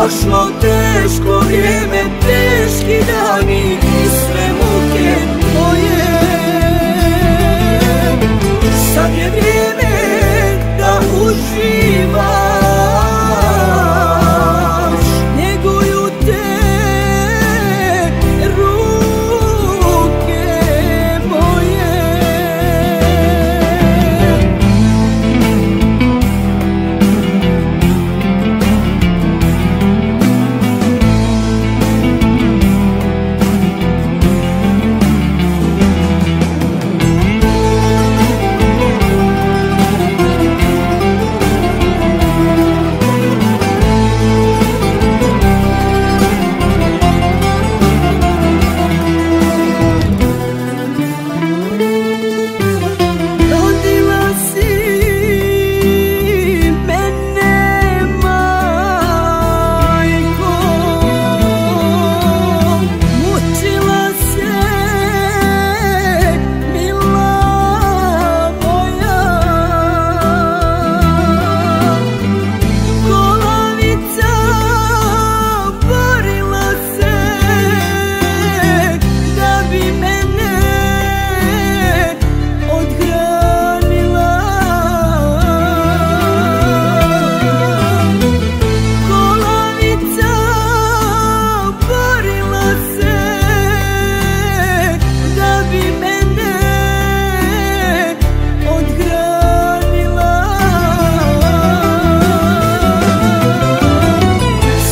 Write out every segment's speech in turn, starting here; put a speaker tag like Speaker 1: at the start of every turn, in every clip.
Speaker 1: prošlo teško vrijeme, teški dani i sve muke moje. Sad je vrijeme da uživaš, njeguju te ruke moje.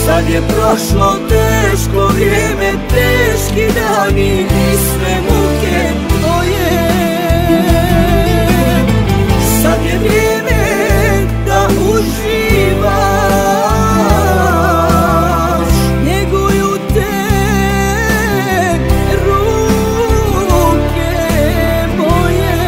Speaker 1: Sad je prošlo teško vrijeme, teški dani i sve muke moje. Sad je vrijeme da uživaš, njeguju te ruke moje.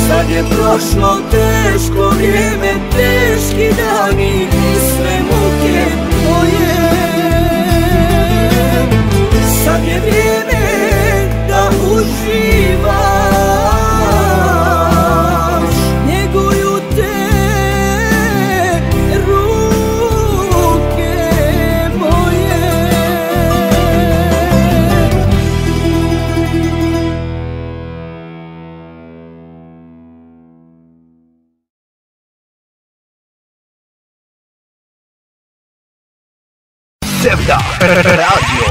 Speaker 1: Sad je prošlo teško vrijeme, teški dani i sve muke moje. Sad je vrijeme da uživaš, njeguju te ruke moje.
Speaker 2: Sevda Radio.